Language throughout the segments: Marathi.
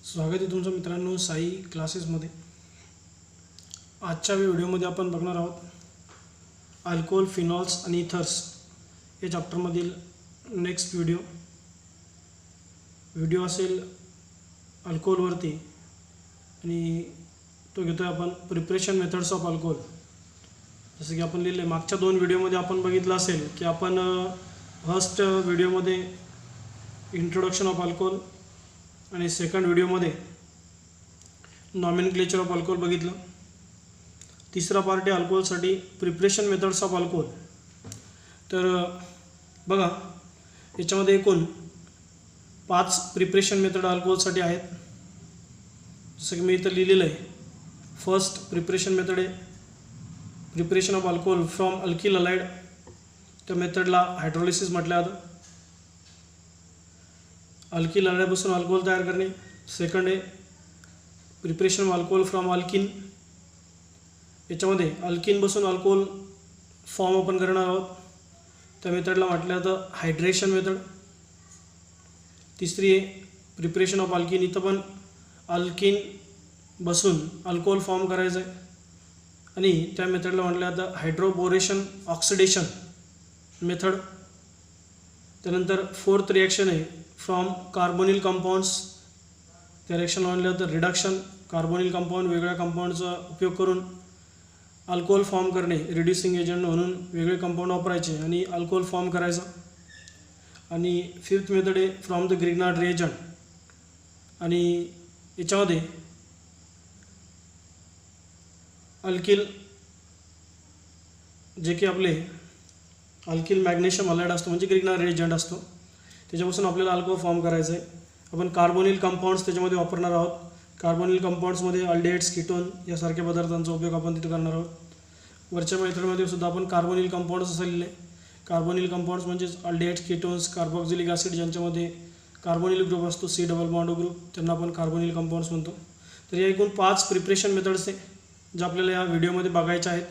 स्वागत आहे तुमचं मित्रांनो साई क्लासेसमध्ये। आजच्या व्हिडिओमध्ये आपण बघणार आहोत अल्कोहोल, फिनॉल्स आणि इथर्स या चॅप्टरमधील नेक्स्ट व्हिडिओ असेल अल्कोहोलवरती आणि तो घेतोय आपण प्रिपरेशन मेथड्स ऑफ अल्कोहोल। जसं की आपण लिहिले मागच्या दोन व्हिडिओमध्ये आपण बघितलं असेल की आपण फर्स्ट व्हिडिओमध्ये इंट्रोडक्शन ऑफ अल्कोहोल आणि सेकंड व्हिडिओमध्ये नॉमेनक्लेचर ऑफ अल्कोहोल बघितलं। तिसरा पार्ट आहे अल्कोहोलसाठी प्रिपरेशन मेथड्स ऑफ अल्कोहोल। तर बघा याच्यामध्ये एकूण 5 प्रिपरेशन मेथड अल्कोहोलसाठी आहेत। जसं की मी इथं लिहिलेलं आहे, फर्स्ट प्रिपरेशन मेथड आहे preparation of alcohol from alkyl halide. त्या मेथडला हायड्रोलिसिस म्हटलं जातं। अल्किल हलाइडपासून अल्कोहोल तयार करणे। सेकंड आहे preparation of alcohol from alkene. याच्यामध्ये अल्किनपासून अल्कोहोल फॉर्म आपण करणार आहोत, त्या मेथडला म्हटलं जातं हायड्रेशन मेथड। तिसरी आहे प्रिपरेशन ऑफ अल्किन, इथं पण अल्किन बसून अल्कोहोल फॉर्म करायचं आहे आणि त्या मेथडला म्हटलं जातं हायड्रोबोरेशन ऑक्सिडेशन मेथड। त्यानंतर फोर्थ रिॲक्शन आहे फ्रॉम कार्बोनिल कंपाऊंड्स, त्या रिॲक्शनला म्हटलं जातं रिडक्शन। कार्बोनिल कंपाऊंड वेगळ्या कंपाऊंडचा उपयोग करून अल्कोहोल फॉर्म करणे, रिड्युसिंग एजंट म्हणून वेगळे कंपाऊंड वापरायचे आणि अल्कोहोल फॉर्म करायचा। आणि फिफ्थ मेथड आहे फ्रॉम द ग्रिग्नार्ड रिएजंट आणि याच्यामध्ये अल्किल जे की आपले अल्किल मॅग्नेशियम हलाइड असतो म्हणजे ग्रिग्नार्ड रिएजंट असतो, त्याच्यापासून आपल्याला अल्कोहोल फॉर्म करायचं आहे। आपण कार्बोनिल कंपाऊंड्स त्याच्यामध्ये वापरणार आहोत। कार्बोनिल कंपाऊंड्समध्ये अल्डिहाइड्स, कीटोन यासारख्या पदार्थांचा उपयोग आपण तिथे करणार आहोत। वरच्या मेथडमध्ये सुद्धा आपण कार्बोनिल कंपाऊंड्स असं लिहिले। कार्बोनिल कंपाऊंड्स म्हणजेच अल्डिहाइड्स, कीटोन्स, कार्बोक्सिलिक ॲसिड ज्यांच्यामध्ये कार्बोनिल ग्रुप असतो C डबल बॉन्ड ग्रुप, त्यांना आपण कार्बोनिल कंपाऊंड्स म्हणतो। तर या एकूण 5 प्रिपरेशन मेथड्स आहे जे आपल्याला या व्हिडिओमध्ये बघायचे आहेत।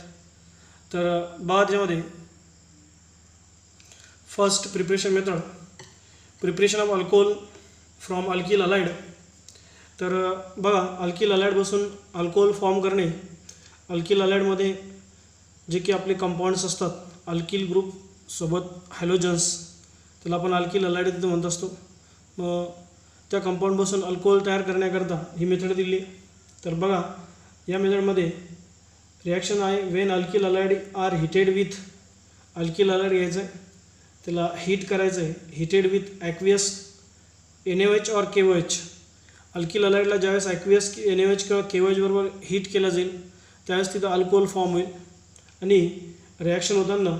तर बघा त्याच्यामध्ये first preparation method preparation of alcohol from alkyl halide. तर बघा अल्किल हलाइडपासून अल्कोहोल फॉर्म करणे। अल्किल हलाइडमध्ये जे की आपले कंपाऊंड्स असतात अल्किल ग्रुप सोबत हॅलोजन्स, त्याला आपण अल्किल हलाइड तिथं म्हणत असतो। मग त्या कंपाऊंडपासून अल्कोहोल तयार करण्याकरता ही मेथड दिली। तर बघा या मेथडमध्ये रिॲक्शन आहे when alkyl halide are heated with, alkyl halide घ्यायचं आहे, त्याला हीट करायचं आहे, हिटेड विथ ॲक्वियस NaOH और KOH। अल्किल हलाइडला ज्यावेळेस ॲक्वियस NaOH किंवा KOH बरोबर हीट केलं जाईल त्यावेळेस तिथं अल्कोहोल फॉर्म होईल आणि रिॲक्शन होताना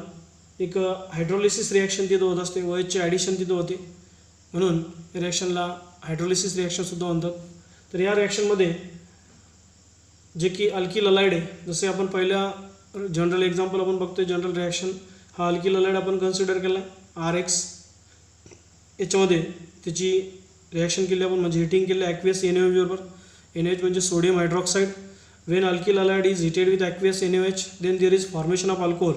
एक हायड्रोलिसिस रिॲक्शन तिथं होत असते, OHचे ॲडिशन तिथं होते, म्हणून रिॲक्शनला हायड्रोलिसिस रिॲक्शनसुद्धा म्हणतात। तर या रिॲक्शनमध्ये जे की अल्किल हलाइड आहे, जसे आपण पहिल्या जनरल एक्झाम्पल आपण बघतोय जनरल रिॲक्शन, हा अल्किल हलाइड आपण कन्सिडर केला RX। याच्यामध्ये त्याची रिॲक्शन केली आपण म्हणजे हिटिंग केली ॲक्वियस NaOH बरोबर। NaOH म्हणजे sodium hydroxide. When alkyl halide is heated with aqueous NaOH then there is formation of alcohol.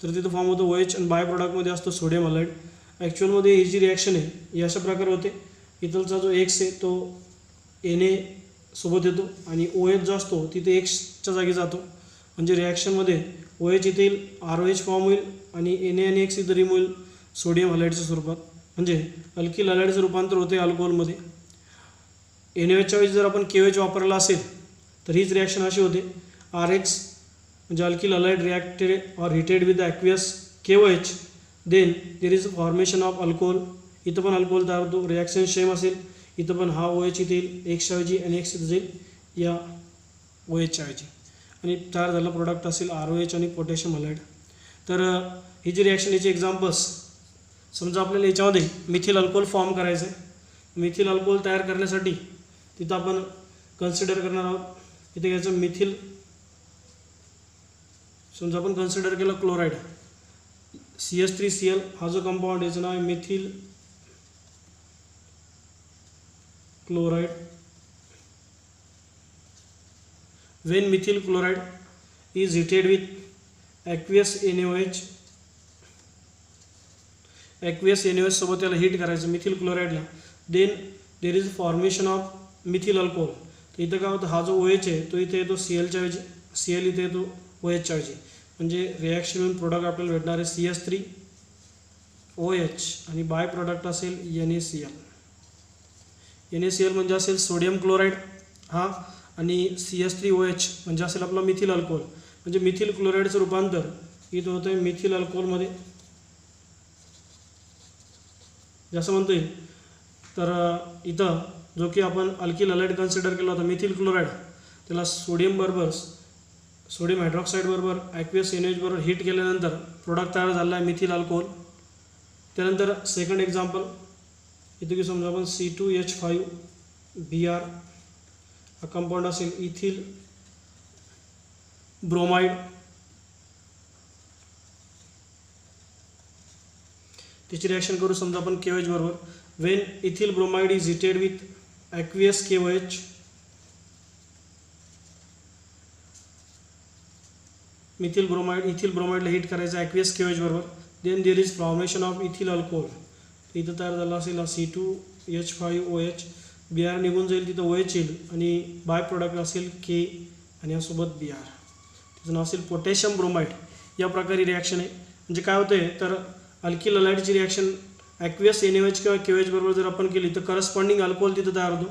तर तिथं फॉर्म होतो OH आणि बाय प्रॉडक्टमध्ये असतो सोडियम हलाइड। ॲक्च्युअलमध्ये ही जी रिॲक्शन आहे ही अशा प्रकारे होते, इथलचा जो X आहे तो Na सोबत येतो आणि OH जो असतो तिथे Xच्या जागी जातो, म्हणजे रिॲक्शनमध्ये OH इथे येईल, ROH फॉर्म होईल आणि Na आणि X इथं रिमूव्ह होईल सोडियम हलाइडच्या स्वरूपात, म्हणजे अल्किल हलाइडचं रूपांतर होते अल्कोहोलमध्ये। NaOHच्या वेळी जर आपण KOH वापरला असेल तर हीच रिॲक्शन अशी होते RX म्हणजे alkyl halide reacted or heated with aqueous KOH then there is formation of alcohol. इथं पण अल्कोहोल तयार होतो, रिॲक्शन सेम असेल, इथं पण हा OH इथे येईल Xच्या ऐवजी आणि X इथं जाईल या OHच्या ऐवजी आणि तयार झालेला प्रोडक्ट असेल ROH आणि पोटॅशियम हलाइड। तर ही जी रिॲक्शन याची एक्झाम्पल्स, समजा आपल्याला याच्यामध्ये मिथिल अल्कोहोल फॉर्म करायचं आहे। मिथिल अल्कोहोल तयार करण्यासाठी तिथं आपण कन्सिडर करणार आहोत, इथे घ्यायचं मिथिल, समजा आपण कन्सिडर केलं क्लोराईड CH3Cl, हा जो कंपाऊंड याचं नाव आहे methyl chloride. When methyl chloride is heated with aqueous NaOH, aqueous NaOH सोबत त्याला हीट करायचं मिथिल क्लोराईडला, then there is formation of methyl alcohol. तर इथं काय होतं, हा जो OH आहे तो इथे येतो CLच्या ऐवजी, CL इथे येतो OHच्या ऐवजी. म्हणजे रिॲक्शन होऊन प्रोडक्ट आपल्याला भेटणार आहे CH3OH आणि बाय प्रोडक्ट असेल NaCl. NaCl म्हणजे असेल सोडियम क्लोराईड हा, आणि CH3OH म्हणजे असेल आपला मिथिल अल्कोहोल. म्हणजे मिथिल क्लोराईडचं रूपांतर इथं होतं आहे मिथिल अल्कोहोलमध्ये, जसं म्हणता येईल. तर इथं जो की आपण अल्किल हलाइड कन्सिडर केला होता मिथिल क्लोराईड, त्याला सोडियम हायड्रॉक्साईड बरोबर ॲक्वियस NaOH बरोबर हीट केल्यानंतर प्रोडक्ट तयार झाला आहे मिथिल अल्कोहोल. त्यानंतर सेकंड एक्झाम्पल इथं की समजा आपण C2H5Br हा कंपाऊंड असेल इथिल ब्रोमाइड. त्याची रिॲक्शन करू समजा आपण KOH बरोबर. When ethyl bromide is heated with aqueous KOH, ethyl ब्रोमाइडला हीट करायचं ॲक्वियस KOH बरोबर. Then there is formation of ethyl alcohol. इथं तयार झाला असेल C2H5OH, Br निघून जाईल, तिथं OH येईल आणि बाय प्रोडक्ट असेल K आणि यासोबत Br. त्याचं नाव असेल पोटॅशियम ब्रोमाइड. या प्रकारे रिॲक्शन आहे. म्हणजे काय होतं आहे, तर अल्किल हलाइडची रिॲक्शन ॲक्वियस NaOH किंवा KOH बरोबर जर आपण केली तर करस्पॉन्डिंग अल्कोहोल तिथं तयार होतो.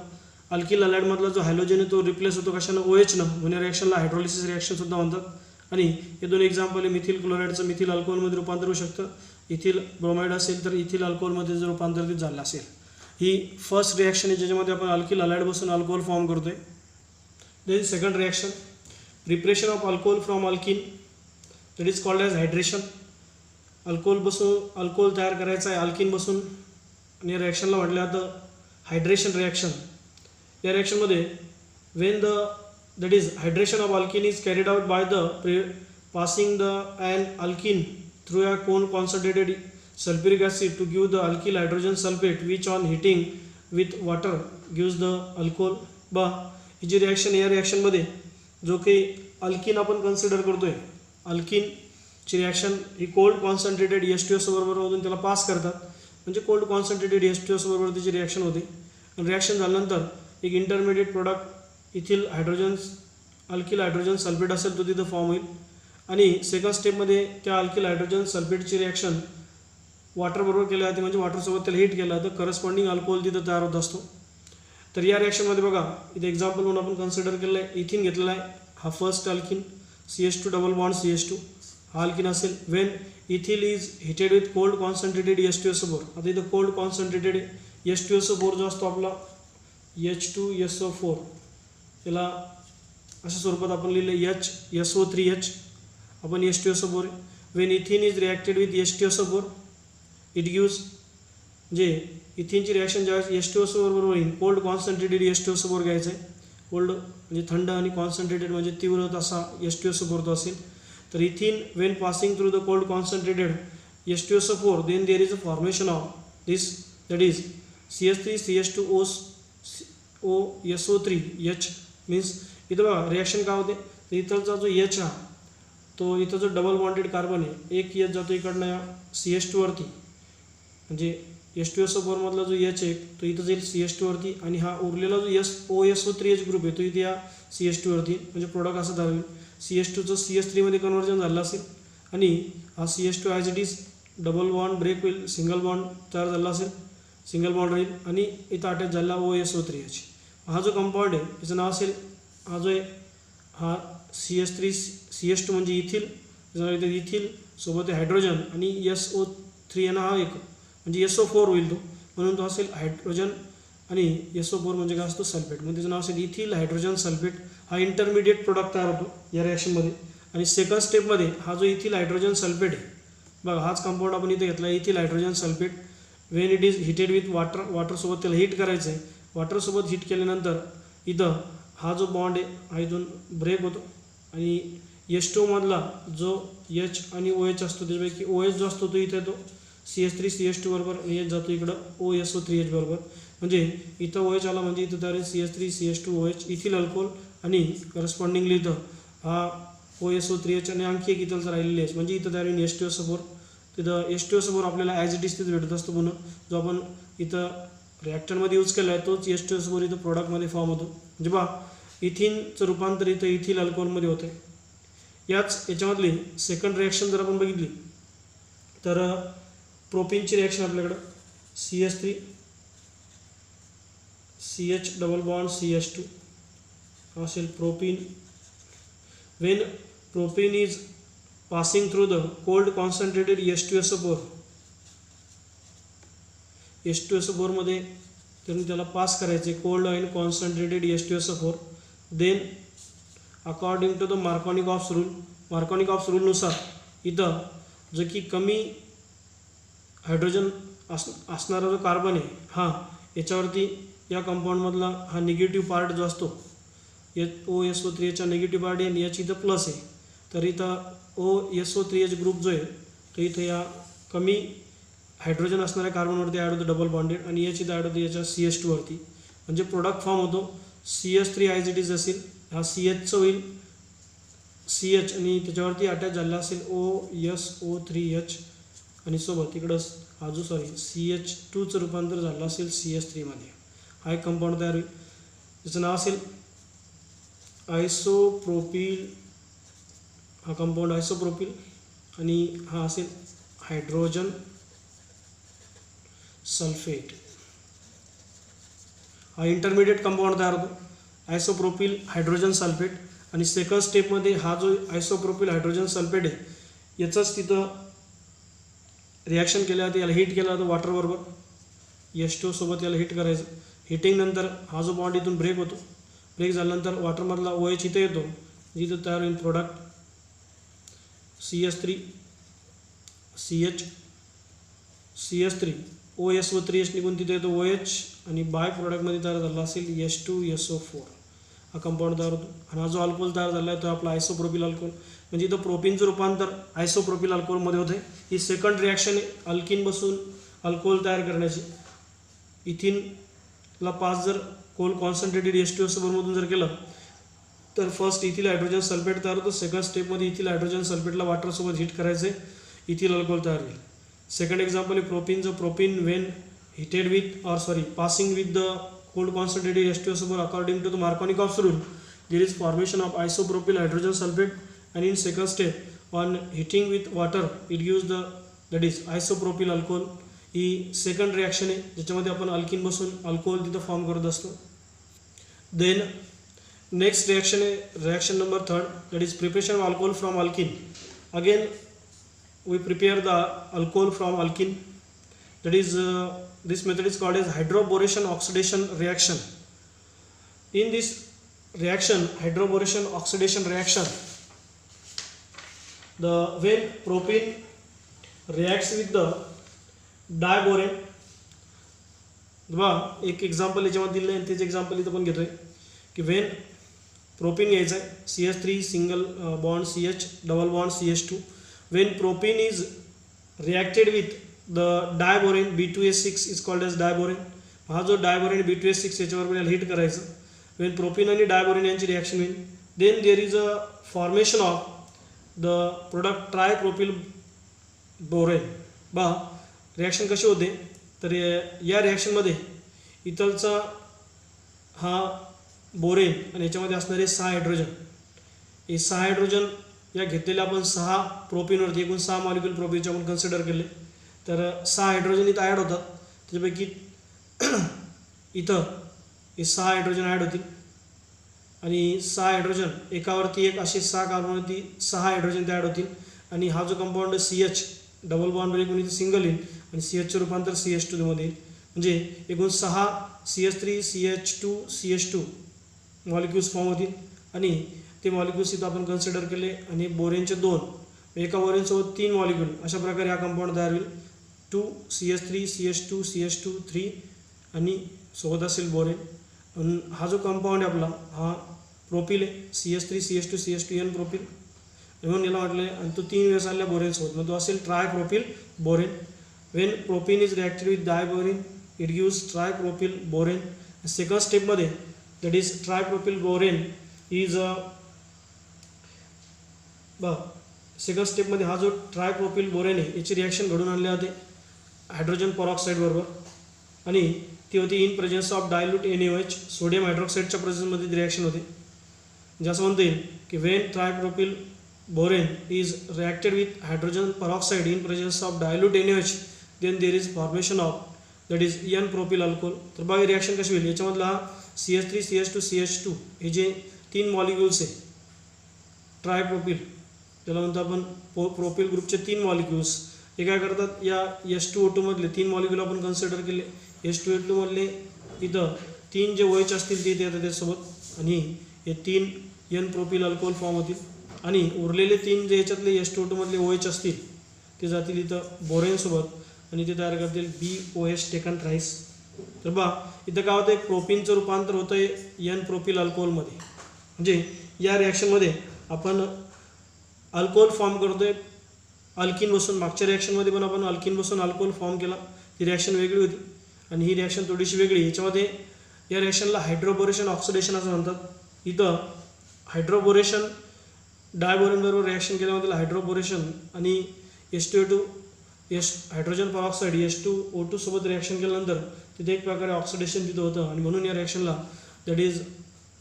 अल्किल हलाइडमधला जो हॅलोजन आहे तो रिप्लेस होतो कशानं, OH न. म्हणून रिॲक्शनला हायड्रोलिसिस रिॲक्शनसुद्धा म्हणतात. आणि हे दोन एक्झाम्पल आहे, मिथिल क्लोराईडचं मिथिल अल्कोहोलमध्ये रूपांतर होऊ शकतं. इथिल ब्रोमाइड असेल तर इथिल अल्कोहोलमध्ये जर रूपांतरित झालं असेल. ही फर्स्ट रिॲक्शन आहे ज्याच्यामध्ये आपण अल्किल हलाइड बसून अल्कोहोल फॉर्म करतो आहे. Then second reaction, preparation of alcohol from alkene, that is called as hydration. Alcohol तयार करायचं आहे अल्किन बसून, आणि या रिॲक्शनला म्हटलं जातं हायड्रेशन रिॲक्शन. या रिॲक्शनमध्ये Wien that is hydration of alkene is carried out by the passing an alkene through a cone concentrated sulfuric acid to give the alkyl hydrogen sulfate, which on heating with water gives the alcohol. ही जी रिॲक्शन, या रिॲक्शनमध्ये जो काही अल्किन आपण कन्सिडर करतोय, अल्किनची रिॲक्शन ही कोल्ड कॉन्सन्ट्रेटेड H2SO बरोबरमधून त्याला पास करतात. म्हणजे कोल्ड कॉन्सन्ट्रेटेड H2SO बरोबर त्याची रिॲक्शन होते. आणि रिॲक्शन झाल्यानंतर एक intermediate product ethyl alkyl hydrogen sulphate असेल तो तिथं फॉर्म होईल. आणि सेकंड स्टेपमध्ये त्या अल्किल हायड्रोजन सल्फेटची रिॲक्शन वॉटरबरोबर केली जाते. म्हणजे वॉटरसोबत त्याला हीट केलं तर करस्पॉन्डिंग अल्कोहोल तिथं तयार होत असतो. तर या रिॲक्शनमध्ये बघा इथे एक्झाम्पल म्हणून आपण कन्सिडर केलेलं आहे, इथिन घेतलेला आहे. हा first alkene CH2 double bond CH2 हा अल्किन असेल. When ethyl is heated with cold concentrated H2SO4. आता इथं कोल्ड कॉन्सन्ट्रेटेड H2SO4 जो असतो आपला H2SO4, त्याला अशा स्वरूपात आपण लिहिलं HSO3H आपण H2SO4. Wien इथिन is reacted with H2SO4 it gives, म्हणजे इथिनची रिॲक्शन ज्यावेळेस H2SO4 बरोबर येईल, कोल्ड कॉन्सन्ट्रेटेड H2SO4 घ्यायचं आहे. कोल्ड म्हणजे थंड आणि कॉन्सन्ट्रेटेड म्हणजे तीव्र असा H2SO4 तो असेल. तर ethene when passing through the cold concentrated H2SO4 then there is a formation of this, that is CH3CH2OSO3H. Means इथं बघा रिॲक्शन काय होते, तर इथलचा जो H हा तो इथं जो डबल बॉन्डेड कार्बन आहे, एक H जातो इकडनं या CH2 वरती, म्हणजे H2SO4 मधला जो H आहे तो इथं जाईल CH2 वरती, आणि हा उरलेला जो OSO3H ग्रुप आहे तो इथे या CH2 वरती. म्हणजे प्रोडक्ट असं तयार होईल, CH2चं CH3 मध्ये कन्वर्जन झालं असेल, आणि हा CH2 as it is double bond break होईल, सिंगल बॉन्ड तयार झाला असेल, सिंगल बॉन्ड राहील, आणि इथं अटॅच झाला OSO3H. हा जो कंपाऊंड आहे याचं नाव असेल, हा जो आहे हा CH2 म्हणजे इथिल, इथं इथिल सोबत हायड्रोजन आणि SO3 हा एक म्हणजे SO4 होईल तो, म्हणून तो असेल हायड्रोजन आणि SO4 म्हणजे काय असतो सल्फेट, म्हणजे त्याचं नाव असेल इथिल हायड्रोजन सल्फेट. हा इंटरमिडिएट प्रोडक्ट तयार होतो या रिॲक्शनमध्ये. आणि सेकंड स्टेपमध्ये हा जो इथिल हायड्रोजन सल्फेट आहे बघा, हाच कंपाऊंड आपण इथे घेतला ethyl hydrogen sulphate. When it is heated with वॉटरसोबत त्याला हीट करायचं आहे. वॉटरसोबत हीट केल्यानंतर इथं हा जो बॉन्ड आहे हा इथून ब्रेक होतो, आणि H2 मधला जो H आणि OH असतो त्याच्यापैकी OH जो असतो तो इथे येतो CH3CH2 बरोबर, आणि H जातो इकडं OSO3H बरोबर. म्हणजे इथं OH आला म्हणजे इथं तयार CH3CH2OH इथिल अल्कोहोल, आणि करस्पॉन्डिंगली इथं हा OSO3H आणि आणखी एक इथलचं राहिलेली H, म्हणजे इथं तयार H2SO4. तिथं H2SO4 आपल्याला ॲज इट इज तिथं भेटत असतो पुन्हा, जो आपण इथं रिॲक्टरमध्ये यूज केला आहे तोच H2SO4 इथं प्रोडक्टमध्ये फॉर्म होतो. म्हणजे बा इथिनचं रूपांतर इथं इथिल अल्कोहोलमध्ये होतं आहे. याच्यामधली सेकंड रिॲक्शन जर आपण बघितली तर प्रोपिनची रिॲक्शन आपल्याकडं CH3 CH double bond CH2 असेल propene. When propene is passing through the cold concentrated H2SO4 मध्ये त्याला पास करायचे cold and concentrated H2SO4. Then according to the Markovnikov's रूलनुसार इथं जो की कमी हायड्रोजन असणारा जो कार्बन आहे हा याच्यावरती या कंपाऊंडमधला हा निगेटिव्ह पार्ट जो असतो OSO3Hचा निगेटिव्ह पार्ट आहे आणि याची इथं प्लस आहे. तर इथं OSO3H ग्रुप जो आहे तो इथं या कमी हायड्रोजन असणाऱ्या कार्बनवरती ॲड होतो डबल बॉन्डेड आणि याची ॲड होते याच्या CH2 वरती. म्हणजे प्रोडक्ट फॉर्म होतो CH3 ॲज इट इज असेल हा CHचं होईल CH आणि त्याच्यावरती अटॅच झालेला असेल OSO3H आणि सोबत इकडं हा जो CH2चं रूपांतर झालं असेल CH3 मध्ये. हा एक कंपाऊंड तयार होईल त्याचं नाव असेल आयसोप्रोपिल. हा कंपाऊंड आयसोप्रोपिल आणि हा असेल हायड्रोजन सल्फेट. हा इंटरमिडिएट कंपाऊंड तयार होतो आयसोप्रोपिल हायड्रोजन सल्फेट. आणि सेकंड स्टेपमध्ये हा जो आयसोप्रोपिल हायड्रोजन सल्फेट आहे याचंच तिथं रिॲक्शन केलं जातं. याला हीट केलं जातं वॉटरबरोबर H2 सोबत याला हीट करायचं. हिटिंगनंतर हा जो बॉन्ड इथून ब्रेक होतो. ब्रेक झाल्यानंतर वॉटरमधला OH इथे येतो जिथं तयार होईल प्रोडक्ट CH3 OSO3H निघून तिथे येतो OH आणि बाय प्रोडक्टमध्ये तयार झाला असेल H2SO4 हा कंपाऊंड तयार होतो. आणि हा जो अल्कोहोल तयार झाला आहे तो आपला आयसोप्रोपिल अल्कोहोल. म्हणजे इथं प्रोपिनचं रूपांतर आयसोप्रोपिल अल्कोहोलमध्ये होते. ही सेकंड रिॲक्शन अल्किन बसून अल्कोहोल तयार करण्याची. इथिनला पास जर कोल्ड कॉन्सन्ट्रेटेड H2SO4 मधून जर केलं तर फर्स्ट इथिल हायड्रोजन सल्फेट तयार होतो. सेकंड स्टेपमध्ये इथिल हायड्रोजन सल्फेटला वॉटरसोबत हीट करायचे इथिल अल्कोहोल तयार होईल. सेकंड एक्झाम्पल आहे प्रोपिनचं. Propene when heated passing with the cold concentrated H2SO4 according to the Markovnikov's rule there is formation of isopropyl hydrogen sulfate, and in second step on heating with water it gives that is isopropyl alcohol. He second reaction आहे ज्याच्यामध्ये आपण अल्किन बसून अल्कोहोल तिथं फॉर्म करत असतो. देन नेक्स्ट रिॲक्शन आहे reaction number third that is preparation of alcohol from alkene. Again we prepare the alcohol from alkene. That is this method is called as hydroboration oxidation reaction. In this reaction, hydroboration oxidation reaction, when propene reacts with the diborane, बघा एक एक्झाम्पल याच्यामध्ये दिलं आहे तेच एक्झाम्पल इथं पण घेतोय की वेन प्रोपीन घ्यायचं आहे CH3 single bond CH double bond CH2. when propene is reacted with the diborane B2S6 is called as diborane. हा जो diborane B2S6 याच्यावर याला हीट करायचं. when propene आणि diborane यांची रिॲक्शन होईल then there is a formation of the product tripropyl borane. बा रिॲक्शन कशी होते तर या रिॲक्शनमध्ये इथलचा हा बोरेन आणि याच्यामध्ये असणारे 6 हायड्रोजन हे 6 हायड्रोजन या घेतलेल्या आपण 6 प्रोपिनवरती एकूण 6 मॉलिक्यूल प्रोपिनचे आपण कन्सिडर केले तर 6 हायड्रोजन इथं ॲड होतात. त्याच्यापैकी इथं हे 6 हायड्रोजन ॲड होतील आणि 6 हायड्रोजन एकावरती एक असे 6 कार्बनवरती 6 हायड्रोजन ते ॲड होतील. आणि हा जो कंपाऊंड CH डबल बॉन्ड एकूण इथे सिंगल येईल आणि CHचं रूपांतर CH2 मध्ये येईल. म्हणजे एकूण 6 CH3 CH2 CH2 molecules form होतील आणि ते मॉलिक्यूल्स इथं आपण कन्सिडर केले आणि बोरेनचे 2 एका बोरेनसोबत 3 मॉलिक्यूल अशा प्रकारे हा कंपाऊंड तयार होईल. 2 CH3 CH2 CH2 3 आणि सोबत असेल बोरेन. हा जो कंपाऊंड आहे आपला हा प्रोपिल आहे CH3 CH2 CH2 N propyl म्हणून याला वाटले आणि तो 3 वेळेस आलेला बोरेनसोबत मग तो असेल tripropyl borane. When propene is reacted with diborane it gives tripropyl borane. Second स्टेपमध्ये that is tripropyl borane is second स्टेपमध्ये हा जो ट्रायप्रोपिल बोरेन आहे याची रिॲक्शन घडून आणली जाते हायड्रोजन परऑक्साईड बरोबर आणि ती ती होती in presence of dilute NaOH, sodium हायड्रॉक्साईडच्या प्रेझेन्समध्ये ती रिॲक्शन होते. जसं म्हणता येईल की when tripropyl borane is reacted with hydrogen peroxide in presence of dilute NaOH then there is formation of that is N propyl alcohol. तर बघा रिॲक्शन कशी होईल. याच्यामधला हा CH3 CH2 CH2 हे जे 3 मॉलिक्युल्स आहे ट्रायप्रोपिल, त्याला म्हणतो आपण प्रोपिल ग्रुपचे 3 मॉलिक्युल्स, हे काय करतात, या H2O2 मधले 3 मॉलिक्युल आपण कन्सिडर केले. H2O2 मधले इथं 3 जे OH असतील ते येतात त्याच्यासोबत आणि हे 3 N प्रोपिल अल्कोहोल फॉर्म होतील आणि उरलेले 3 जे याच्यातले H2O2 मधले OH असतील ते जातील इथं बोरेनसोबत आणि ते तयार करतील BOH टेकन थ्राईस. तर बा इथं काय होतं आहे, प्रोपिनचं रूपांतर होतं आहे N प्रोपिल अल्कोहोलमध्ये. म्हणजे या रिॲक्शनमध्ये आपण अल्कोहोल फॉर्म करतो आहे अल्किन बसून. मागच्या रिॲक्शनमध्ये पण आपण अल्किन बसून अल्कोहोल फॉर्म केला, ती रिॲक्शन वेगळी होती आणि ही रिॲक्शन थोडीशी वेगळी. याच्यामध्ये या रिॲक्शनला हायड्रोबोरेशन ऑक्सिडेशन असं म्हणतात. इथं हायड्रोबोरेशन डायबोरेनबरोबर रिॲक्शन केल्यामध्ये हायड्रोबोरेशन आणि H2O2 हायड्रोजन परऑक्साईड H2O2 सोबत रिॲक्शन केल्यानंतर तिथे एक प्रकारे ऑक्सिडेशन तिथं होतं आणि म्हणून या रिॲक्शनला that is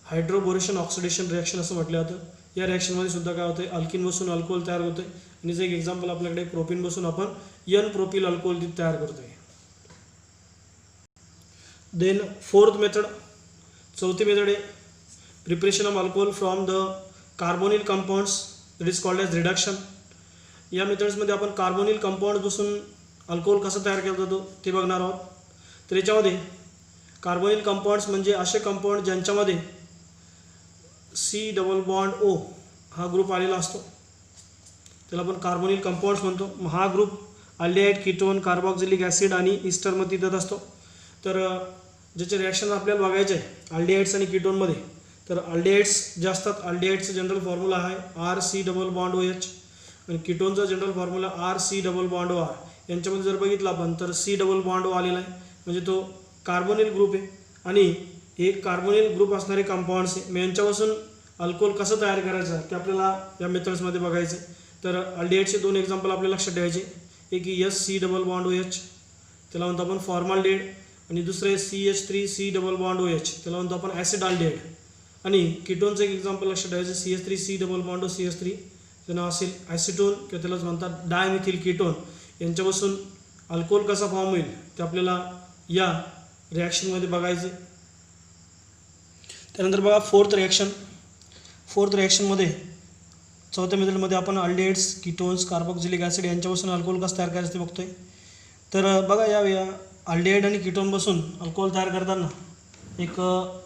hydroboration oxidation reaction असं म्हटलं जातं. या रिॲक्शनमध्ये सुद्धा काय होतं आहे, अल्किन बसून अल्कोहोल तयार होतं आहे आणि जे एक एक्झाम्पल आपल्याकडे प्रोपिन बसून आपण N प्रोपिल अल्कोहोल तिथे तयार करतो आहे. देन फोर्थ मेथड, चौथी मेथड आहे preparation of alcohol from the carbonyl compounds that is called as reduction. या मेथड्समध्ये आपण कार्बोनिल कंपाऊंडपासून अल्कोहोल कसं तयार केला जातो ते बघणार आहोत. तर याच्यामध्ये कार्बोनिल कंपाऊंड्स म्हणजे असे कंपाऊंड ज्यांच्यामध्ये C+O हा ग्रुप आलेला असतो, त्याला आपण कार्बोनिल कंपाऊंड्स म्हणतो. हा group aldehyde, ketone, carboxylic acid आणि इस्टरमध्ये येत असतो. तर ज्याचे रिॲक्शन आपल्याला बघायचे आहे अल्डिहाइड्स आणि कीटोनमध्ये, तर अल्डिहाइड्स जे असतात, अल्डिहाइडचं जनरल फॉर्म्युला आहे RC+OH आणि कीटोनचा जनरल फॉर्म्युला RC+OR. यांच्यामध्ये जर बघितलं आपण तर C+O आलेला आहे, म्हणजे तो कार्बोनिल ग्रुप आहे आणि हे कार्बोनिल ग्रुप असणारे कंपाऊंड्स आहे. मग यांच्यापासून अल्कोहोल कसं तयार करायचं ते आपल्याला या मेथड्समध्ये बघायचं. तर अल्डिहाइडचे 2 एक्झाम्पल आपल्याला लक्षात ठेवायचे. एक SC+OH त्याला म्हणतो आपण फॉर्माल्डिहाइड आणि दुसरे CH3 C+OH त्याला म्हणतो आपण ॲसिड अल्डिहाइड. आणि कीटोनचं एक एक्झाम्पल लक्षात ठेवायचं CH3 C+CH3 त्याचं नाव असेल ॲसिटोन किंवा त्यालाच म्हणतात डायमिथिल कीटोन. यांच्यापासून अल्कोहोल कसा फॉर्म होईल ते आपल्याला या रिॲक्शनमध्ये बघायचे. त्यानंतर बघा फोर्थ रिॲक्शनमध्ये चौथ्या मेथडमध्ये आपण अल्डिहाइड्स, कीटोन्स, कार्बॉक्झिलिक ॲसिड यांच्यापासून अल्कोहोल कसं तयार करायचं ते बघतोय. तर बघा या अल्डिहाइड आणि कीटोनपासून अल्कोहोल तयार करताना एक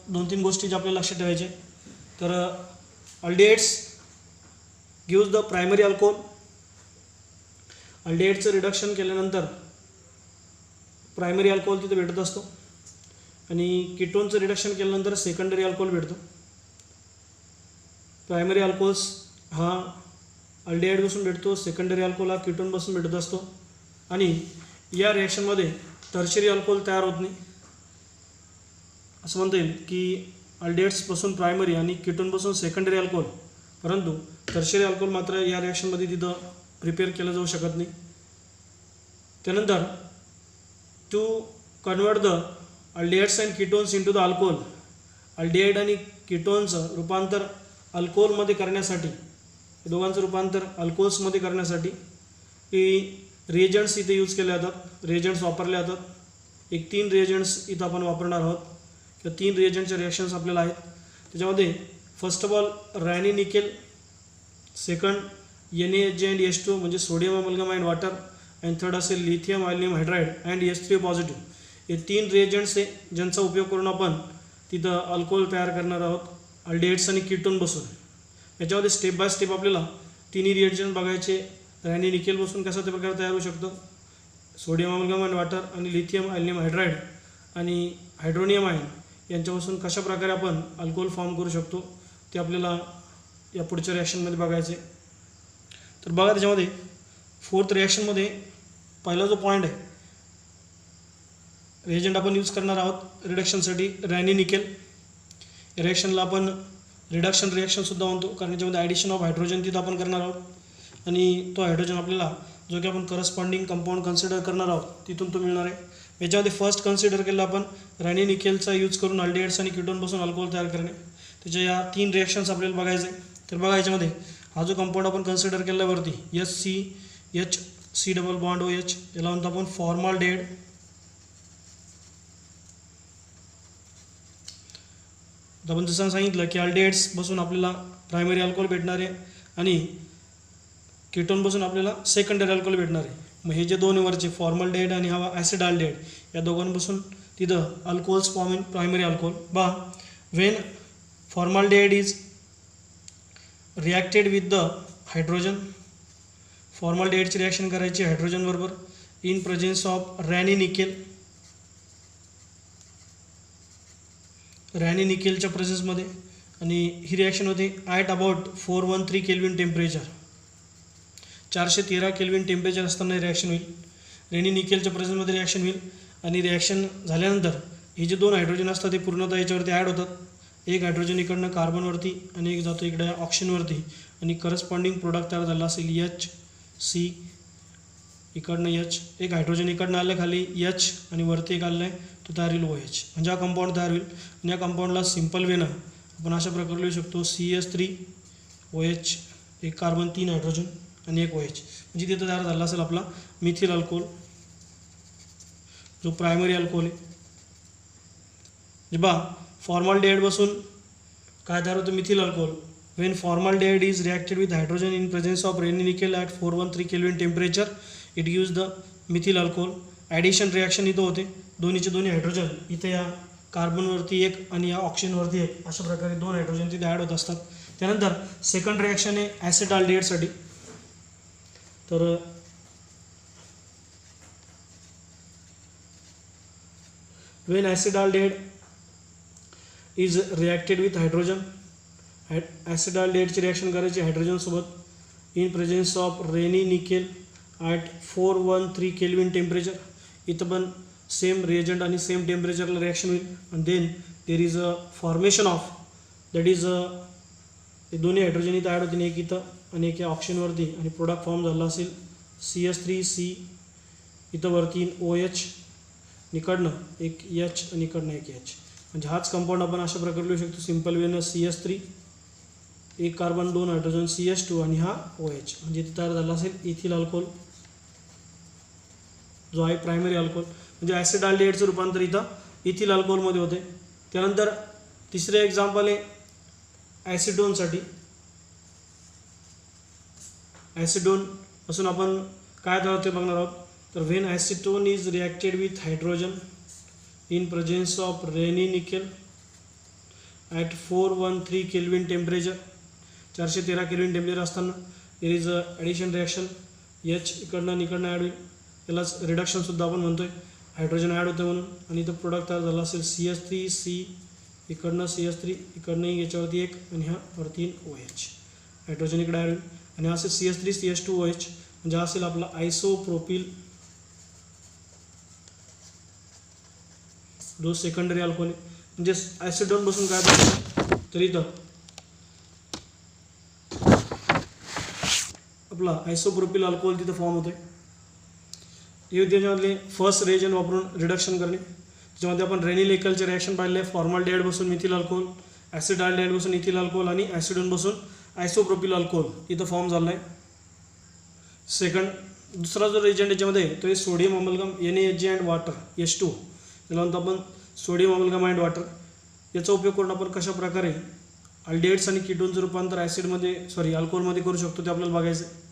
2-3 गोष्टी ज्या आपल्याला लक्षात ठेवायचे. तर aldehydes gives the primary alcohol. अल्डिहाइडचं रिडक्शन केल्यानंतर प्रायमरी अल्कोहोल तिथे भेटत असतो आणि कीटोनचं रिडक्शन केल्यानंतर सेकंडरी अल्कोहोल भेटतो. प्रायमरी अल्कोहोल्स हा अल्डिहाइडपासून भेटतो, सेकंडरी अल्कोहोल हा कीटोनपासून भेटत असतो आणि या रिॲक्शनमध्ये टर्शरी अल्कोहोल तयार होत नाही. असं म्हणता येईल की अल्डिहाइड्सपासून प्रायमरी आणि कीटोनपासून सेकंडरी अल्कोहोल, परंतु टर्शरी अल्कोहोल मात्र या रिॲक्शनमध्ये तिथं प्रिपेअर केलं जाऊ शकत नाही. त्यानंतर to convert the aldehydes and ketones into the alcohol, aldehyde आणि कीटोनचं रूपांतर अल्कोहोलमध्ये करण्यासाठी, दोघांचं रूपांतर अल्कोहोल्समध्ये करण्यासाठी ही रिएजंट्स इथे यूज केले जातात, रिएजंट्स वापरले जातात. एक 3 रिएजंट्स इथं आपण वापरणार आहोत किंवा 3 रिएजंटचे रिॲक्शन्स आपल्याला आहेत. त्याच्यामध्ये first of all Raney nickel, second NaHG and H2 म्हणजे sodium amalgam and water, and third असेल lithium aluminium hydride and H3 positive. हे 3 रिएजंट्स आहे ज्यांचा उपयोग करून आपण तिथं अल्कोहोल तयार करणार आहोत अल्डिहाइड्स आणि कीटोन बसून. याच्यामध्ये स्टेप बाय स्टेप आपल्याला 3 रिएजंट बघायचे. रॅनी निकेलपासून कसा ते प्रकारे तयार होऊ शकतो, सोडियम अमलगम अँड वॉटर आणि लिथियम आयर्नियम हायड्राईड आणि हायड्रोनियम आयन यांच्यापासून कशा प्रकारे आपण अल्कोहोल फॉर्म करू शकतो ते आपल्याला या पुढच्या रिॲक्शनमध्ये बघायचे. तर बघा त्याच्यामध्ये फोर्थ रिॲक्शनमध्ये पहिला जो पॉईंट आहे, रिएजंट आपण यूज करणार आहोत रिडक्शनसाठी रॅनी निकेल. या रिॲक्शनला आपण रिडक्शन रिॲक्शनसुद्धा म्हणतो कारण याच्यामध्ये ॲडिशन ऑफ हायड्रोजन तिथं आपण करणार आहोत आणि तो हायड्रोजन आपल्याला जो की आपण करस्पॉन्डिंग कंपाऊंड कन्सिडर करणार आहोत तिथून तो मिळणार आहे. याच्यामध्ये फर्स्ट कन्सिडर केलं आपण रॅनी निकेलचा यूज करून अल्डिहाइड्स आणि कीटोनपासून अल्कोहोल तयार करणे. त्याच्या या 3 रिॲक्शन्स आपल्याला बघायचे आहे. तर बघा याच्यामध्ये हा जो कंपाऊंड आपण कन्सिडर केला वरती HCH डबल बॉन्ड OH, याला म्हणतो आपण फॉर्माल्डिहाइड. आपण जसं सांगितलं की अल्डिहाइड्स पासून आपल्याला प्रायमरी अल्कोहोल भेटणार आहे आणि कीटोनपासून आपल्याला सेकंडरी अल्कोहोल भेटणार आहे. मग हे जे दोन वरचे फॉर्माल्डिहाइड आणि हा ॲसिडाल्डिहाइड या दोघांपासून तिथं alcohols form in primary alcohol. When formaldehyde is reacted with the hydrogen, फॉर्माल्डिहाइडची रिॲक्शन करायची हायड्रोजन बरोबर इन प्रेझेन्स ऑफ रॅनी निकेलच्या प्रेझेन्समध्ये, आणि ही रिॲक्शन होते at about 413 kelvin temperature, 413 kelvin temperature असताना रिॲक्शन होईल. रॅनी निकेलच्या प्रेझेन्समध्ये रिॲक्शन होईल आणि रिॲक्शन झाल्यानंतर हे जे 2 हायड्रोजन असतात ते पूर्णतः याच्यावरती ॲड होतात. एक हायड्रोजन इकडनं कार्बनवरती आणि एक जातो इकडे ऑक्सिजनवरती, आणि करस्पॉन्डिंग प्रोडक्ट तयार झाला असेल HC, इकडनं H, एक हायड्रोजन इकडनं आलं खाली H आणि वरती एक आलं आहे तो तयार होईल OH. म्हणजे हा कंपाऊंड तयार होईल. आणि या कंपाऊंडला सिम्पल वेनं आपण अशा प्रकारे लिहू शकतो CH3OH, एक कार्बन 3 हायड्रोजन आणि एक OH. म्हणजे तिथं तयार झाला असेल आपला मिथिल अल्कोहोल जो प्रायमरी अल्कोहोल आहे. म्हणजे फॉर्माल्डिहाइडपासून काय तयार होतं methyl alcohol. When formaldehyde is reacted with hydrogen in presence of Raney nickel at 413 kelvin temperature it gives the methyl alcohol. Addition reaction इथं होते, दोन्ही हायड्रोजन इथे या कार्बनवरती एक आणि या ऑक्सिजनवरती एक, अशा प्रकारे 2 हायड्रोजन तिथे ॲड होत असतात. त्यानंतर सेकंड रिॲक्शन आहे ॲसिडाल्डिहाइडसाठी. तर when acetaldehyde is reacted with hydrogen, ॲसिडाल्डिहाइडची रिॲक्शन करायची हायड्रोजनसोबत in presence of Raney nickel at 413 kelvin temperature. इथं पण सेम रिएजंट आणि सेम टेम्परेचरला रिॲक्शन होईल. आणि then there is a formation of that is हे दोन्ही हायड्रोजन इथं ॲड होते, एक इथं आणि एक या ऑक्सिजनवरती, आणि प्रोडक्ट फॉर्म झाला असेल CH3C, इथं वरती OH, इकडनं एक H आणि इकडनं एक H. म्हणजे हाच कंपाऊंड आपण अशा प्रकारे लिहू शकतो सिम्पल वेनं CH3, एक कार्बन 2 हायड्रोजन CH2 आणि हा OH. म्हणजे इथे तयार झाला असेल इथिल अल्कोहोल जो आहे प्रायमरी अल्कोहोल. म्हणजे ॲसिडाल्डिहाइडचं रूपांतर इथं इथिल अल्कोहोलमध्ये होते. त्यानंतर तिसरे एक्झाम्पल आहे ॲसिडोनसाठी. ॲसिडोन पासून आपण काय तयार होते बघणार आहोत. तर when acetone is reacted with hydrogen in presence of Raney nickel at 413 kelvin temperature, 413 kelvin temperature असताना there is a addition reaction H इकडनं आणि इकडनं ॲड होईल. यालाच रिडक्शनसुद्धा आपण म्हणतो आहे, हायड्रोजन ॲड होतं म्हणून. आणि इथं प्रोडक्ट तयार झाला असेल CH3C, इकडनं CH3, इकडनं याच्यावरती एक आणि हा वरती OH, हायड्रोजन इकडे ॲड होईल. आणि हा असेल CH3CH2OH. म्हणजे हा असेल आपला आयसोप्रोपिल जो सेकंडरी अल्कोहोल आहे. म्हणजे ॲसिडोन बसून काय होतं तर इथं आपला आयसोप्रोपिल अल्कोहोल तिथं फॉर्म होतो आहे. हे त्याच्यामधले फर्स्ट रिएजंट वापरून रिडक्शन करणे. त्याच्यामध्ये आपण रॅनी निकेलचे रिॲक्शन पाहिले, फॉर्माल्डिहाइड बसून मिथिल अल्कोहोल, ॲसिडाल्डिहाइड बसून इथिल अल्कोहोल आणि ॲसिडोन बसून आयसोप्रोपिल अल्कोहोल इथं फॉर्म झाला आहे. सेकंड दुसरा जो रिएजंट याच्यामध्ये तो आहे sodium amalgam NaHg and water H2. त्याला म्हणतो आपण सोडियम अमलगम अँड वॉटर. याचा उपयोग करून आपण कशा प्रकारे अल्डिहाइड्स आणि कीटोनचं रूपांतर अल्कोहोलमध्ये करू शकतो ते आपल्याला बघायचं आहे.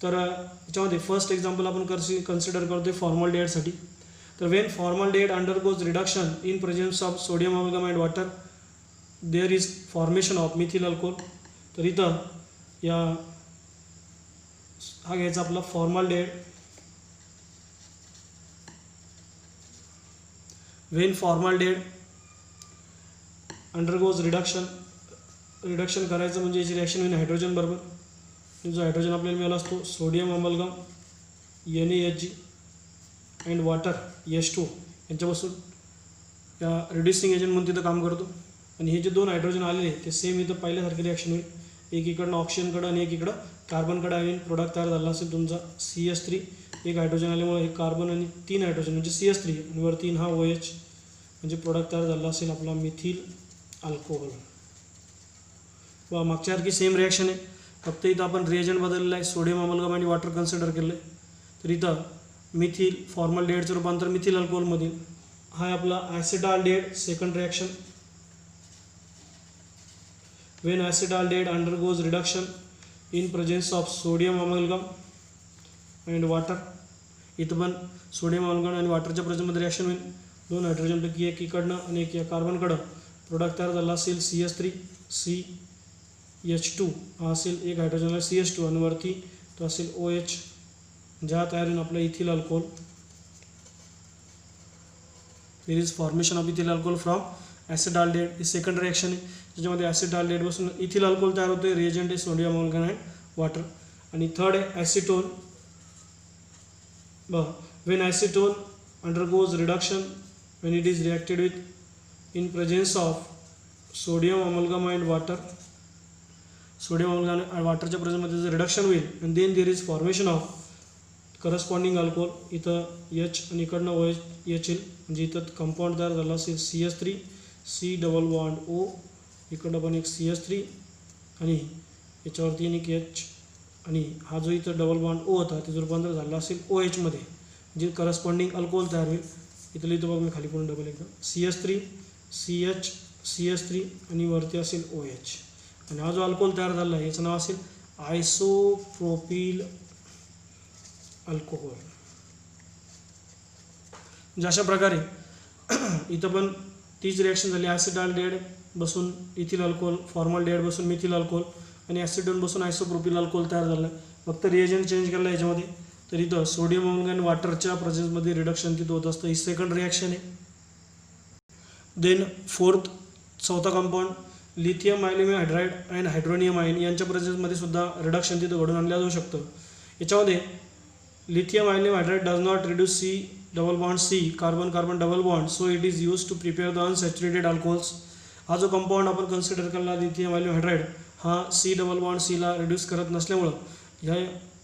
तर याच्यामध्ये फर्स्ट एक्झाम्पल आपण कन्सिडर करतो फॉर्माल्डिहाइडसाठी. तर when formaldehyde undergoes reduction in presence of sodium amalgam and water there is formation of methyl alcohol. तर इथं हा घ्यायचा आपला formaldehyde. When formaldehyde undergoes reduction करायचं म्हणजे याची रिॲक्शन होईल हायड्रोजन बरोबर. जो हायड्रोजन आपल्याला मिळाला असतो sodium amalgam NaHg and water H2 यांच्यापासून या रिड्युसिंग एजंट म्हणून तिथं काम करतो. आणि हे जे 2 हायड्रोजन आलेले ते सेम इथं पहिल्यासारखी रिॲक्शन होईल, एक इकडनं ऑक्सिजनकडं आणि एक इकडं कार्बनकडं येईल. प्रोडक्ट तयार झाला असेल तुमचा CH3 एक हायड्रोजन आल्यामुळे एक कार्बन आणि 3 हायड्रोजन म्हणजे CH3 आणि वर 3 हा OH म्हणजे प्रोडक्ट तयार झाला असेल आपला मिथिल अल्कोहोल. वा मागच्यासारखी सेम रिॲक्शन आहे, फक्त इथं आपण रिएजंट बदललेला आहे, सोडियम अमलगम आणि वॉटर कन्सिडर केलं आहे. तर इथं मिथिल फॉर्मल्डिहाइडचं रूपांतर मिथिल अल्कोहोलमधील. हा आहे आपला acetaldehyde second reaction. when acetaldehyde undergoes reduction in presence of sodium amalgam and water. इथं पण सोडियम अमलगम आणि वॉटरच्या प्रेझेंटमध्ये रिॲक्शन होईल. 2 हायड्रोजनपैकी एक इकडनं आणि एक या कार्बनकडं प्रोडक्ट तयार झाला असेल CH3 CH2 हा असेल एक हायड्रोजनला CH2 आणि वरती तो असेल OH, ज्या तयार होऊन आपला ethyl alcohol. There is formation of ethyl alcohol from acetaldehyde. ही सेकंड रिॲक्शन आहे ज्याच्यामध्ये ॲसिटाल्डिहाइड पासून इथिल अल्कोहोल तयार होते. रिएजंट आहे सोडियम अमलगम अँड वॉटर. आणि थर्ड आहे acetone. when acetone undergoes reduction when it is reacted with in presence of sodium amalgam and water. Sodium amalgam आणि वॉटरच्या प्रेझेंटमध्ये जर रिडक्शन होईल आणि then there is formation of corresponding alcohol. इथं H आणि इकडनं OH येईल म्हणजे इथं कंपाऊंड तयार झाला असेल CH3 C double bond O, इकडं पण एक CH3 आणि याच्यावरती एक H आणि हा जो इथं डबल बॉन्ड O होता त्याचं रूपांतर झालं असेल OH मध्ये जे करस्पॉन्डिंग अल्कोहोल तयार होईल. इथलं इथं बघ मी खाली पण डबल एकदम CH3 CH CH3 आणि वरती असेल OH आणि हा जो अल्कोहोल तयार झाला आहे याचं नाव असेल आयसोप्रोपिल अल्कोहोल. म्हणजे अशा प्रकारे इथं पण तीच रिॲक्शन झाली. ॲसिटाल्डिहाइड बसून इथिल अल्कोहोल, फॉर्मल्डिहाइड बसून मिथिल अल्कोहोल आणि ॲसिटोन बसून आयसोप्रोपिल अल्कोहोल तयार झालं. फक्त रिएजंट चेंज केलं आहे याच्यामध्ये. तर इथं सोडियम अमलगम आणि वॉटरच्या प्रेझेन्समध्ये रिडक्शन तिथं होत असतं. ही सेकंड रिॲक्शन आहे. देन चौथा compound lithium aluminium hydride and hydronium ion यांच्या प्रेझेन्समध्ये सुद्धा रिडक्शन तिथं घडून आणलं जाऊ शकतं. याच्यामध्ये lithium aluminium hydride does not reduce C double bond C carbon carbon double bond, so it is use to prepare the unsaturated alcohols. हा जो कंपाऊंड आपण कन्सिडर केला लिथियम ॲल्युमिनियम हायड्राईड हा C डबल बॉन्ड Cला रिड्यूस करत नसल्यामुळं ह्या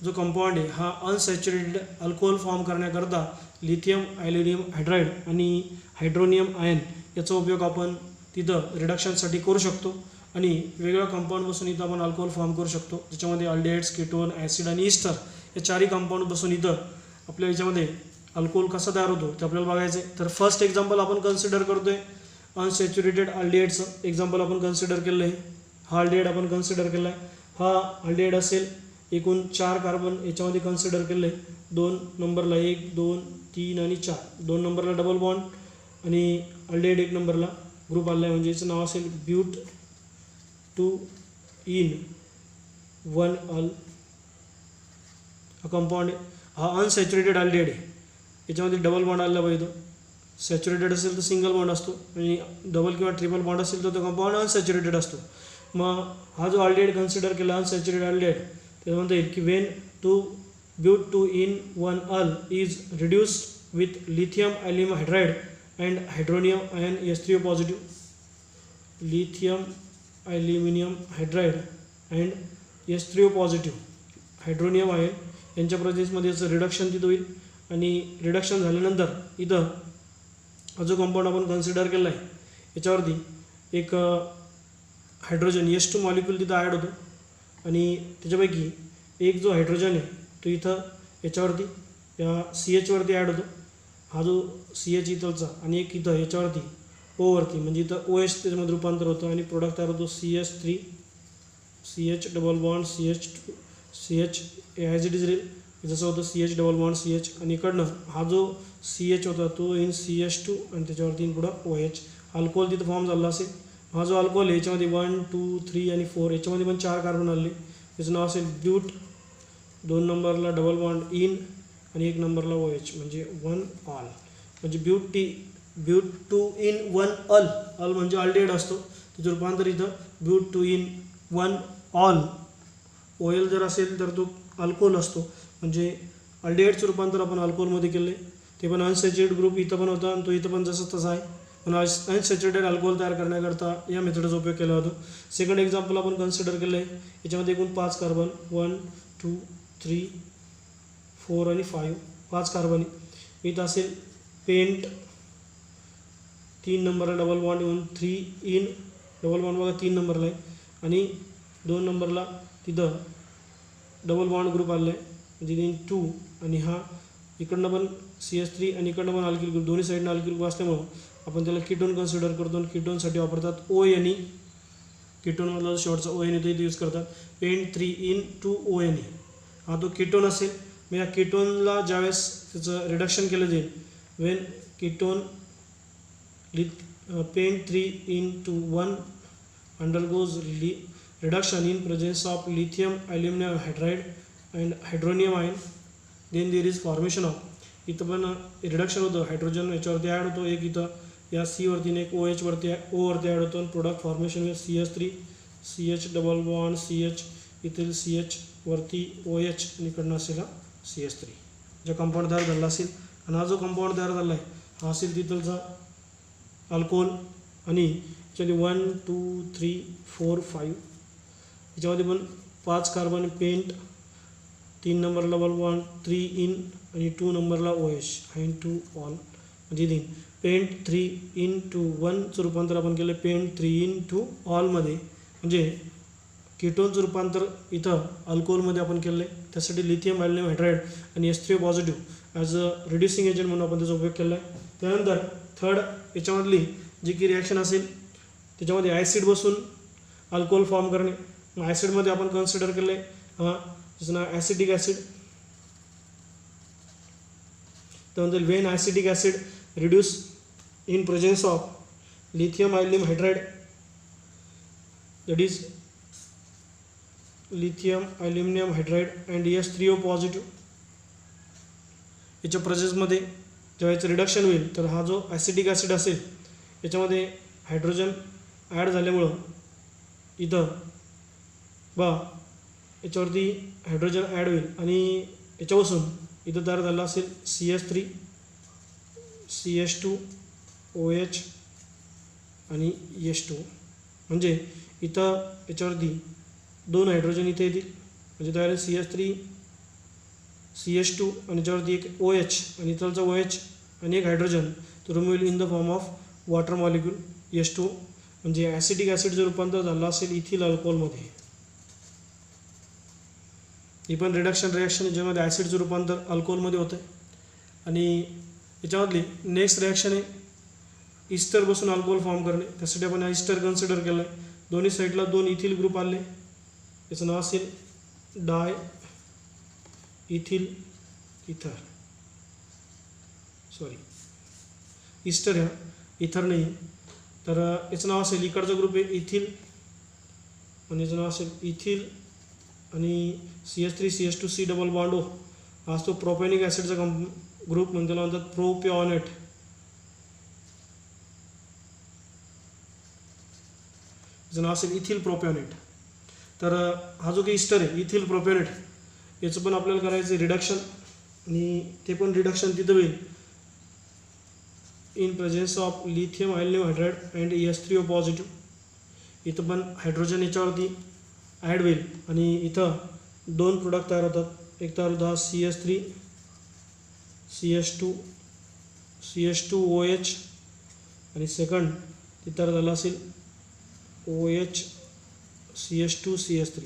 जो कंपाऊंड आहे हा अनसॅच्युरेटेड अल्कोहोल फॉर्म करण्याकरता लिथियम ॲल्युमिनियम हायड्राईड आणि हायड्रोनियम आयन याचा उपयोग आपण तिथं रिडक्शनसाठी करू शकतो. आणि वेगवेगळ्या कंपाऊंड बसून इथं आपण अल्कोहोल फॉर्म करू शकतो, ज्याच्यामध्ये अल्डिहाइड्स, केटोन, ॲसिड आणि ईस्टर या चारही कंपाऊंड बसून इथं आपल्या याच्यामध्ये अल्कोहोल कसा तयार होतो ते आपल्याला बघायचं आहे. तर फर्स्ट एक्झाम्पल आपण कन्सिडर करतोय अनसॅच्युरेटेड अल्डिहाइडचं एक्झाम्पल आपण कन्सिडर केलं आहे. हा अल्डिहाइड आपण कन्सिडर केला आहे. हा अल्डिहाइड असेल एकूण 4 कार्बन याच्यामध्ये कन्सिडर केले. 2 नंबरला 1 2 3 आणि 4, 2 नंबरला डबल बॉन्ड आणि अल्डिहाइड 1 नंबरला ग्रुप आला आहे म्हणजे याचं नाव असेल ब्यूट 2 इन 1 अल. हा कंपाऊंड आहे. हा अनसॅच्युरेटेड अल्डिहाइड आहे. याच्यामध्ये डबल बॉन्ड आला पाहिजे. सॅच्युरेटेड असेल तर सिंगल बॉन्ड असतो आणि डबल किंवा ट्रिपल बॉन्ड असेल तर तो कंपाऊंड अनसॅच्युरेटेड असतो. मग हा जो अल्डिहाइड कन्सिडर केला अनसॅच्युरेटेड अल्डिहाइड ते म्हणता येईल की when but 2 en 1 al is reduced with lithium aluminium hydride and hydronium ion H3O positive. Lithium aluminium hydride and H3O positive hydronium ion यांच्या प्रेझेन्समध्ये याचं रिडक्शन तिथं होईल. आणि रिडक्शन झाल्यानंतर इथं हा जो कंपाऊंड आपण कन्सिडर केला आहे याच्यावरती एक हायड्रोजन H2 मॉलिक्यूल तिथं ॲड होतो आणि त्याच्यापैकी एक जो हायड्रोजन आहे तो इथं याच्यावरती या CH वरती ॲड होतो. हा जो CH इथलचा आणि एक इथं याच्यावरती O वरती म्हणजे इथं OH त्याच्यामध्ये रूपांतर होतं आणि प्रोडक्ट तयार होतो CH3 CH double bond CH2 CH as it is जसं होतं CH डबल बॉन्ड CH आणि इकडनं हा जो CH होता तो इन CH2 आणि त्याच्यावरती इन पुढं OH अल्कोहोल तिथं फॉर्म झाला असेल. हा जो अल्कोहोल आहे याच्यामध्ये 1 2 3 आणि 4 याच्यामध्ये पण 4 कार्बन आले. याचं नाव असेल ब्यूट. 2 नंबरला डबल बॉन्ड इन आणि 1 नंबरला OH म्हणजे 1 ऑल म्हणजे ब्यूट 2 इन 1 अल. अल म्हणजे अल्डिहाइड असतो त्याचं रूपांतर इथं ब्यूट 2 इन 1 ऑल. OL जर असेल तर तो अल्कोहोल असतो म्हणजे अल्डिहाइडचं रूपांतर आपण अल्कोहोलमध्ये केलं आहे. ते पण अनसॅच्युरेटेड ग्रुप इथं पण होता आणि तो इथं पण जसं तसा आहे. पण अनसॅच्युरेटेड अल्कोहोल तयार करण्याकरता या मेथडचा उपयोग केला जातो. सेकंड एक्झाम्पल आपण कन्सिडर केलं आहे. याच्यामध्ये एकूण 5 कार्बन 1 2 3 4 आणि 5 5 कार्बन. इथं असेल पेंट 3 नंबरला डबल बॉन्ड येऊन 3 इन डबल बॉन्ड बघा 3 नंबरला आहे आणि 2 नंबरला तिथं डबल बॉन्ड ग्रुप आलेला आहे म्हणजे इन 2 आणि हा इकडनं पण CH3 आणि इकडनं पण अल्किल ग्रुप दोन्ही साईडनं अल्किल ग्रुप असल्यामुळं आपण त्याला कीटोन कन्सिडर करतो आणि कीटोनसाठी वापरतात ONE. कीटोनमधला शेवटचा ONE इथे यूज करतात. पेंट 3 इन 2 ONE हा तो कीटोन असेल. मग या कीटोनला ज्यावेळेस त्याचं रिडक्शन केलं जाईल Wien ketone paint 3 into 1 undergoes reduction in presence of lithium aluminum hydride and hydronium ion, then there is formation of इथं पण रिडक्शन होतं हायड्रोजन याच्यावरती ॲड होतो एक इथं या C वरती एक OH वरती O वरती ॲड होतो आणि product formation with CH3 CH double bond CH ethyl CH वरती OH आणि इकडनं असेल हा CH3 जो कंपाऊंड तयार झाला असेल. आणि हा जो कंपाऊंड तयार झाला आहे हा असेल तिथलचा अल्कोहोल आणि याच्यामध्ये 1 2 3 4 5 याच्यामध्ये पण 5 कार्बन पेंट 3 नंबरला डबल बॉन्ड 3 इन आणि 2 नंबरला OH आणि 2 ऑल म्हणजे 3 पेंट 3 into 1चं रूपांतर आपण केलं पेंट 3 into ऑलमध्ये म्हणजे कीटोनचं रूपांतर इथं अल्कोहोलमध्ये आपण केलं आहे. त्यासाठी लिथियम ॲल्युमिनियम हायड्राईड आणि H3O positive as a reducing agent म्हणून आपण त्याचा उपयोग केला आहे. त्यानंतर थर्ड याच्यामधली जी की रिॲक्शन असेल त्याच्यामध्ये ॲसिड बसून अल्कोहोल फॉर्म करणे. मग ॲसिडमध्ये आपण कन्सिडर केलं आहे जसं ना ॲसिटिक ॲसिड. त्यानंतर Wien acetic acid reduce in presence of lithium aluminium hydride that is lithium aluminium hydride and H3O positive याच्या प्रेझेन्समध्ये जेव्हा याचं रिडक्शन होईल तर हा जो ॲसिटिक ॲसिड असेल याच्यामध्ये हायड्रोजन ॲड झाल्यामुळं इथं बा याच्यावरती हायड्रोजन ॲड होईल आणि याच्यापासून इथं तयार झाला असेल CH3 CH2 OH आणि H2 म्हणजे इथं याच्यावरती 2 हायड्रोजन इथे येतील म्हणजे तयार आहे CH3 CH2 आणि याच्यावरती एक OH आणि इथलचा OH आणि एक हायड्रोजन तो remove in the form of water molecule H2 म्हणजे ॲसिटिक ॲसिडचं रूपांतर झालं असेल इथिल अल्कोहोलमध्ये. ही पण रिडक्शन रिॲक्शन ज्यामध्ये ॲसिडचं रूपांतर अल्कोहोलमध्ये होतं आहे. आणि याच्यामधली नेक्स्ट रिॲक्शन आहे इस्टर बसून अल्कोहोल फॉर्म करणे. त्यासाठी आपण इस्टर कन्सिडर केलं आहे. दोन्ही साईडला 2 इथिल ग्रुप आले. याचं नाव असेल डाय इथिल इथर सॉरी इस्टर ह्या इथर नाही तर याचं नाव असेल इकडचा ग्रुप आहे इथिल आणि याचं नाव असेल इथिल आणि CH3 CH2 C double bond O हा असतो प्रोपॅनिक ॲसिडचा ग्रुप म्हणजे त्याला म्हणतात प्रोपिऑनेट. याचं नाव असेल इथिल प्रोपिऑनेट. तर हा जो काही इस्टर आहे इथिल प्रोपिऑनेट याचं पण आपल्याला करायचं आहे रिडक्शन आणि ते पण रिडक्शन तिथं होईल in presence of lithium aluminium hydride and H3O positive. इथं पण हायड्रोजन याच्यावरती ॲड होईल आणि इथं 2 प्रोडक्ट तयार होतात. एक तयार होता CH3 CH2 CH2 OH आणि सेकंड ते तयार झालं असेल OH CH2 CH3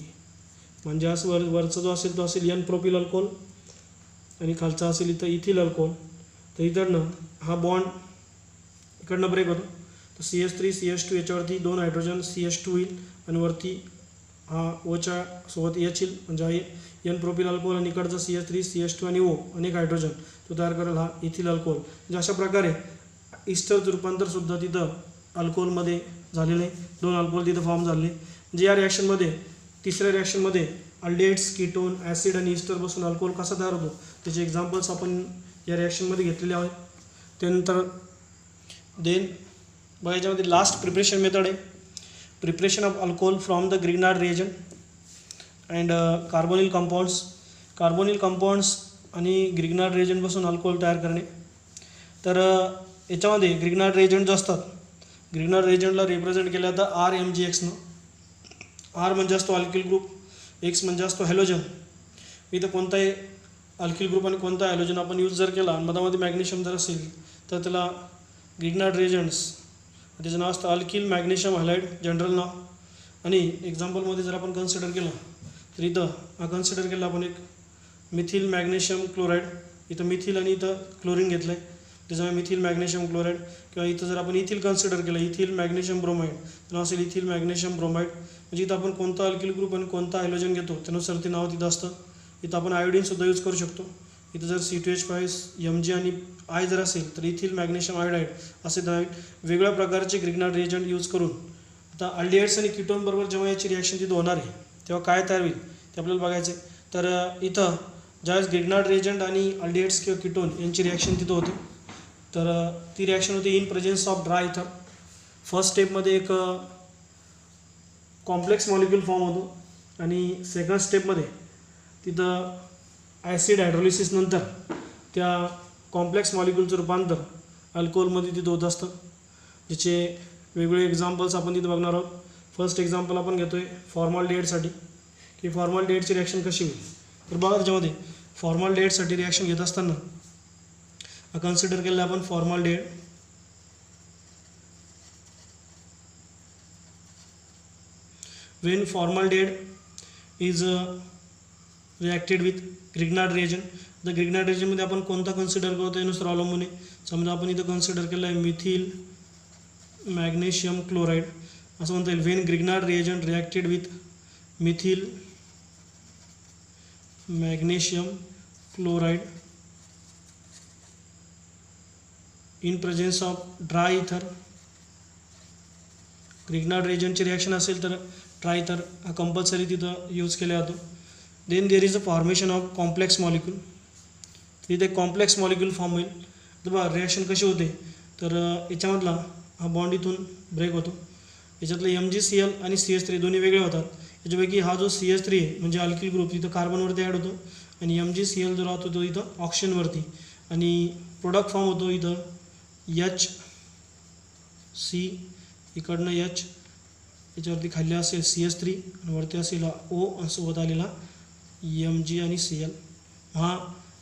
म्हणजे आज वरचा जो असेल तो असेल N प्रोपिल अल्कोहोल आणि खालचा असेल इथं इथिल अल्कोहोल. तर इकडनं हा बॉन्ड इकडनं ब्रेक होतो तर CH3 CH2 याच्यावरती 2 हायड्रोजन CH2 येईल आणि वरती हा ओच्या सोबत H येईल म्हणजे हा N प्रोपिल अल्कोहोल आणि इकडचा CH3 CH2 आणि O अनेक हायड्रोजन तो तयार करेल हा इथिल अल्कोहोल. म्हणजे अशा प्रकारे इस्टरचं रूपांतरसुद्धा तिथं अल्कोहोलमध्ये झालेलं आहे. 2 अल्कोहोल तिथं फॉर्म झाले. म्हणजे या रिॲक्शनमध्ये तिसऱ्या रिॲक्शनमध्ये अल्डेट्स कीटोन ॲसिड आणि इस्टर बसून अल्कोहोल कसा तयार होतो त्याचे एक्झाम्पल्स आपण या रिॲक्शनमध्ये घेतलेले आहेत. त्यानंतर देन बघा याच्यामध्ये लास्ट प्रिपरेशन मेथड आहे preparation of alcohol from the Grignard reagent and carbonyl compounds आणि ग्रिग्नार्ड रिएजंटपासून अल्कोहोल तयार करणे. तर याच्यामध्ये ग्रिग्नार्ड रिएजंट जो असतात ग्रिग्नार्ड रिएजंटला रिप्रेझेंट केलं जातं RMgxनं. R म्हणजे असतो अल्किल ग्रुप, X म्हणजे असतो हॅलोजन. इथं कोणताही अल्किल ग्रुप आणि कोणता हॅलोजन आपण यूज जर केला आणि मधामध्ये मॅग्नेशियम जर असेल तर त्याला ग्रिग्नार्ड रिएजंट्स, त्याचं नाव असतं अल्किल मॅग्नेशियम हॅलाइड जनरल नाव. आणि एक्झाम्पलमध्ये जर आपण कन्सिडर केलं तर इथं हा कन्सिडर केला आपण एक मिथिल मॅग्नेशियम क्लोराईड, इथं मिथिल आणि इथं क्लोरीन घेतलं आहे त्याच्यामुळे मिथिल मॅग्नेशियम क्लोराईड. किंवा इथं जर आपण इथिल कन्सिडर केलं इथिल मॅग्नेशियम ब्रोमाइड तर नाव असेल इथिल मॅग्नेशियम ब्रोमाइड. म्हणजे इथं आपण कोणता अल्किल ग्रुप आणि कोणता हायड्रोजन घेतो त्यानुसार ते नाव तिथं असतं. इथं आपण आयोडीनसुद्धा यूज करू शकतो. इथं जर C2H5 Mg आणि I जर असेल तर इथिल मॅग्नेशियम आयोडाईड असे वेगवेगळ्या प्रकारचे ग्रिग्नार्ड रिएजंट यूज करून आता अल्डिहाइड्स आणि कीटोन बरोबर जेव्हा याची रिॲक्शन तिथं होणार आहे तेव्हा काय तयार होईल ते आपल्याला बघायचं आहे. तर इथं ज्यावेळेस ग्रिग्नार्ड रिएजंट आणि अल्डिहाइड्स किंवा कीटोन यांची रिॲक्शन तिथं होते तर ती रिॲक्शन होते इन प्रेझेन्स ऑफ ड्राय इथर. फर्स्ट स्टेपमध्ये एक कॉम्प्लेक्स मॉलिक्यूल फॉर्म होतो आणि सेकंड स्टेपमध्ये तिथं ॲसिड हायड्रोलिसिस नंतर त्या कॉम्प्लेक्स मॉलिक्यूलचं रूपांतर अल्कोहोलमध्ये तिथं होत असतं. ज्याचे वेगवेगळे एक्झाम्पल्स आपण तिथं बघणार आहोत. फर्स्ट एक्झाम्पल आपण घेतो आहे फॉर्मल्डिहाइडसाठी की फॉर्मल्डिहाइडची रिॲक्शन कशी होईल. तर बघा त्याच्यामध्ये फॉर्मल्डिहाइडसाठी रिॲक्शन घेत असताना कन्सिडर केलं आपण formaldehyde. Wien formaldehyde is reacted with Grignard reagent. तर ग्रिग्नार्ड रिएजंटमध्ये आपण कोणता कन्सिडर करतो यानुसार अवलंबून आहे. समजा आपण इथं कन्सिडर केलं आहे मिथिल मॅग्नेशियम क्लोराईड असं म्हणता येईल. Wien Grignard reagent reacted with methyl magnesium chloride in presence of dry इथर. ग्रिग्नार्ड रिएजंटची रिॲक्शन असेल तर ड्राय इथर हा कंपल्सरी तिथं यूज केला जातो. Then there is a formation of complex molecule. तिथे कॉम्प्लेक्स मॉलिक्यूल फॉर्म होईल. तर बघा रिॲक्शन कशी होते तर याच्यामधला हा बॉन्ड इथून ब्रेक होतो. याच्यातलं MgCl आणि CH3 दोन्ही वेगळे होतात. याच्यापैकी हा जो CH3 आहे म्हणजे अल्किल ग्रुप तिथं कार्बनवरती ॲड होतो आणि MgCl जो राहतो तो इथं ऑक्सिजनवरती आणि प्रोडक्ट फॉर्म होतो इथं HC इकडनं H याच्यावरती खाली असेल CH3 आणि वरती असेल O आणि सोबत आलेला Mg आणि Cl. हा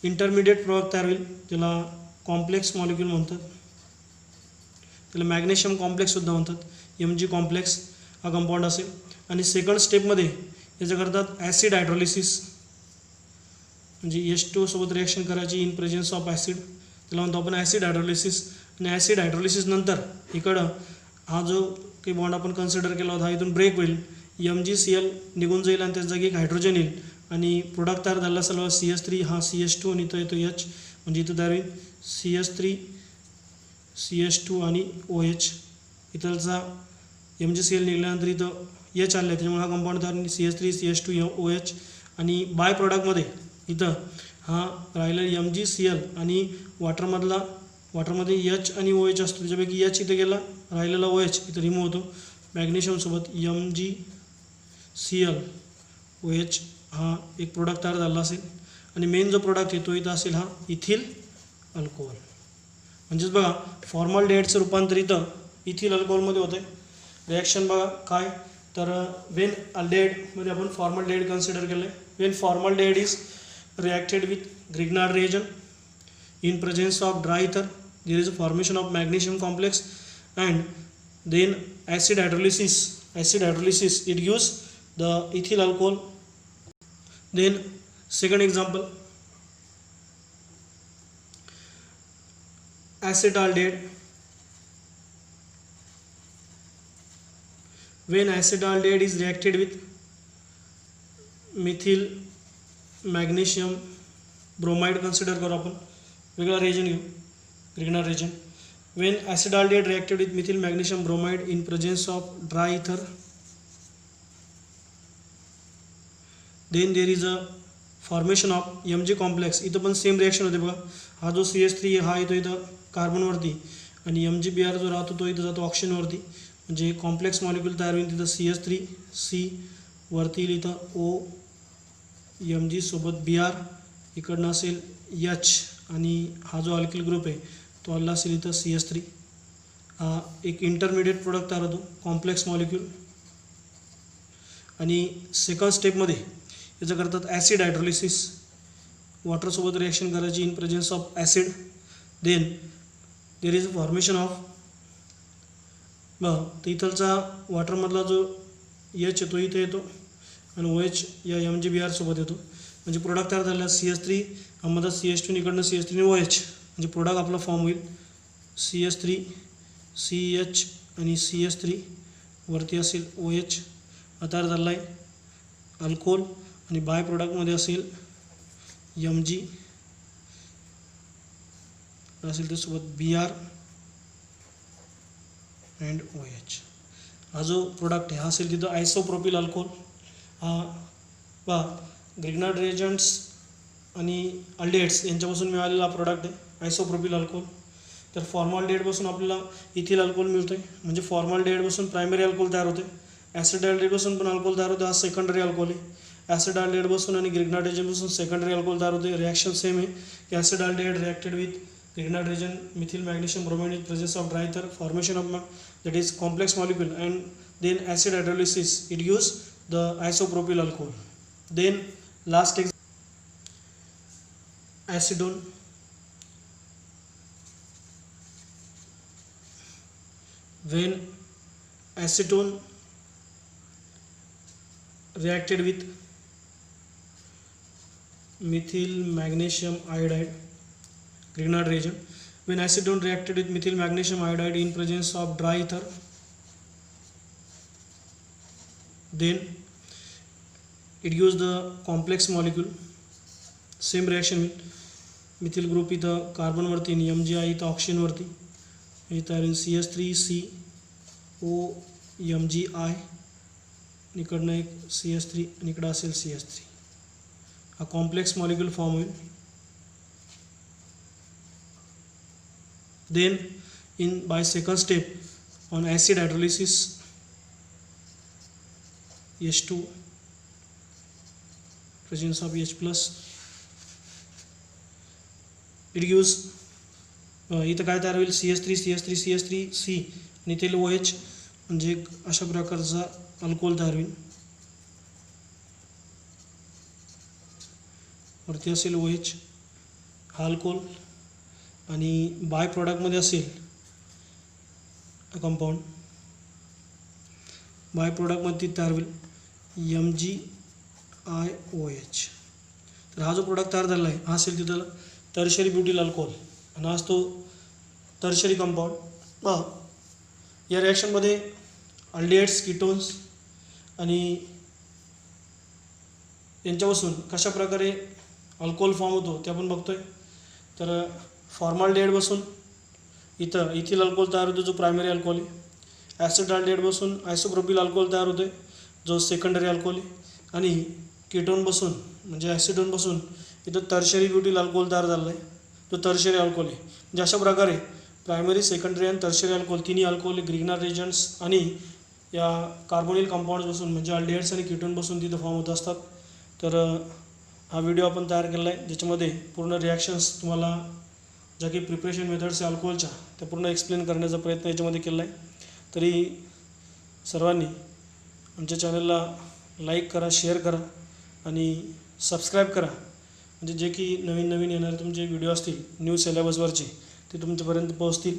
इंटरमिडिएट प्रोडक्ट तयार होईल त्याला कॉम्प्लेक्स मॉलिक्यूल म्हणतात. त्याला मॅग्नेशियम कॉम्प्लेक्ससुद्धा म्हणतात. Mg कॉम्प्लेक्स हा कंपाऊंड असेल. आणि सेकंड स्टेपमध्ये याचं करतात ॲसिड हायड्रोलिसिस म्हणजे H2 सोबत रिॲक्शन करायची इन प्रेझेन्स ऑफ ॲसिड त्याला म्हणतो आपण ॲसिड हायड्रोलिसिस. आणि ॲसिड हायड्रोलिसिस नंतर इकडं हा जो काही बॉन्ड आपण कन्सिडर केला होता हा इथून ब्रेक होईल. MgCl निघून जाईल आणि त्याच्या जागी एक हायड्रोजन येईल आणि प्रोडक्ट तयार झाला असेल CH3 हा CH2 आणि इथं येतो H म्हणजे इथं तयार होईल CH3 CH2 आणि OH. इथलचा MgCl निघाल्यानंतर इथं H आलं आहे त्याच्यामुळे हा कंपाऊंड तयार CH3 CH2 OH. आणि बाय प्रॉडक्टमध्ये इथं हा राहिलेला MgCl आणि वाटरमध्ये H आणि OH असतो त्याच्यापैकी H इथं गेला राहिलेला OH इथं रिमूव्ह होतो. मॅग्नेशियमसोबत MgCl OH हा एक प्रोडक्ट तयार झाला असेल आणि मेन जो प्रोडक्ट आहे तो इथं असेल हा इथिल अल्कोहोल. म्हणजेच बघा फॉर्मल्डिहाइडचं रूपांतर इथं इथिल अल्कोहोलमध्ये होतं आहे. रिॲक्शन बघा काय तर वेन अल्डिहाइडमध्ये आपण फॉर्मल्डिहाइड कन्सिडर केलं आहे. When formaldehyde is reacted with Grignard reagent in presence of dry ether there is a formation of magnesium complex and then acid hydrolysis it gives the ethyl alcohol. Then second example acetaldehyde. When acetaldehyde is reacted with methyl magnesium bromide consider करू आपण वेगळा रिएजन घेऊ Grignard reagent. When acetaldehyde reacted with methyl magnesium bromide in presence of dry ether then there is a formation of Mg complex. इथं पण सेम रिॲक्शन होते बघा. हा जो CH3 हा येतो इथं कार्बनवरती आणि MgBr जो राहतो तो इथं जातो ऑक्सिजनवरती म्हणजे कॉम्प्लेक्स मॉलिक्यूल तयार होईल. तिथं CH3 C वरती येईल इथं O Mg सोबत Br इकडनं असेल H आणि हा जो अल्किल ग्रुप आहे तो आला असेल इथं CH3. हा एक इंटरमिडिएट प्रोडक्ट तयार होतो कॉम्प्लेक्स मॉलिक्यूल. आणि सेकंड स्टेपमध्ये याचं करतात ॲसिड हायड्रोलिसिस. वॉटरसोबत रिॲक्शन करायची in presence of acid, then there is formation of तर इथलचा वॉटरमधला जो एच येतो इथे येतो आणि OH या MgBr सोबत येतो, म्हणजे प्रोडक्ट तयार झाला CH3 मध्ये CH2 इकडनं CH3 आणि OH, म्हणजे प्रोडक्ट आपला फॉर्म होईल CH3 CH आणि CH3 वरती असेल OH तयार झाला आहे अल्कोहोल, आणि बाय प्रोडक्टमध्ये असेल Mg असेल त्यासोबत Br अँड OH. हा जो प्रोडक्ट आहे हा असेल तिथं आयसोप्रोपिल अल्कोहोल. हा ग्रिग्नार्ड रिएजंट्स आणि अल्डिहाइड्स यांच्यापासून मिळालेला प्रोडक्ट आहे आयसोप्रोपिल अल्कोहोल. तर फॉर्मल्डिहाइडपासून आपल्याला इथिल अल्कोहोल मिळतं आहे, म्हणजे फॉर्मल्डिहाइडपासून प्रायमरी अल्कोहोल तयार होते, ॲसिडल्डिहाइडपासून पण अल्कोहोल तयार होते, हा सेकंडरी अल्कोहोल आहे. ॲसिडल्डिहाइडपासून आणि ग्रिग्नार्ड रिएजंटपासून सेकंडरी अल्कोहोल तयार होते. रिॲक्शन सेम आहे की acetaldehyde reacted with grignard reagent methyl magnesium bromide in presence of dry ether, formation of that is complex molecule, and then acid hydrolysis, it gives the isopropyl alcohol. Then last acetone. When acetone reacted with methyl magnesium iodide, Grignard reagent, when acetone reacted with methyl magnesium iodide in presence of dry ether, then it gives the complex molecule. Same reaction with methyl group इथं कार्बन वरती आणि MgI इथं ऑक्सिजन वरती, इथं CH3CO MgI, इकडनं एक CH3 आणि इकडं असेल CH3, हा कॉम्प्लेक्स मॉलिक्यूल फॉर्म होईल. Then by second step on acid hydrolysis, H2 presence of H plus, it gives इथं काय तयार होईल CH3 आणि तेल OH, म्हणजे अशा प्रकारचा अल्कोहोल तयार होईल. वरती असेल OH हा अल्कोहोल, आणि बाय प्रॉडक्टमध्ये असेल कंपाऊंड, बाय प्रॉडक्टमध्ये तयार होईल MgIOH. तर हा जो प्रोडक्ट तयार झाला आहे हा असेल तिथं टर्शरी ब्युटिल अल्कोहोल, आणि हा असतो टर्शरी कंपाऊंड. या रिॲक्शनमध्ये अल्डिहाइड्स, कीटोन्स आणि यांच्यापासून कशा प्रकारे अल्कोहोल फॉर्म होतो ते आपण बघतोय. तर फॉर्मल्डिहाइडपासून इथं इथिल अल्कोहोल तयार होतो जो प्रायमरी अल्कोहोल आहे, ॲसिडल्डिहाइडपासून आयसोप्रोपिल अल्कोहोल तयार होते जो सेकंडरी अल्कोहोल आहे, आणि कीटोनपासून म्हणजे ॲसिडोनपासून इथं टर्शरी ब्युटिल अल्कोहोल तयार झाला आहे जो टर्शरी अल्कोहोल आहे. म्हणजे अशा प्रकारे प्रायमरी, सेकंडरी आणि टर्शरी अल्कोहोल तिन्ही अल्कोहोल ग्रिग्नार्ड रिएजंट्स आणि या कार्बोनिल कंपाऊंड्सपासून म्हणजे अल्डिहाइड्स आणि कीटोनपासून तिथं फॉर्म होत असतात. तर हा व्हिडिओ आपण तयार केला आहे ज्याच्यामध्ये पूर्ण रिॲक्शन्स तुम्हाला ज्या काही प्रिपरेशन मेथड्स आहे अल्कोहोलच्या त्या पूर्ण एक्सप्लेन करण्याचा प्रयत्न याच्यामध्ये केला आहे. तरी सर्वांनी आमच्या चॅनलला लाईक करा, शेअर करा आणि सबस्क्राईब करा, म्हणजे जे की नवीन येणारे तुमचे व्हिडिओ असतील न्यू सिलेबसवरचे ते तुमच्यापर्यंत पोहोचतील.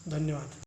धन्यवाद.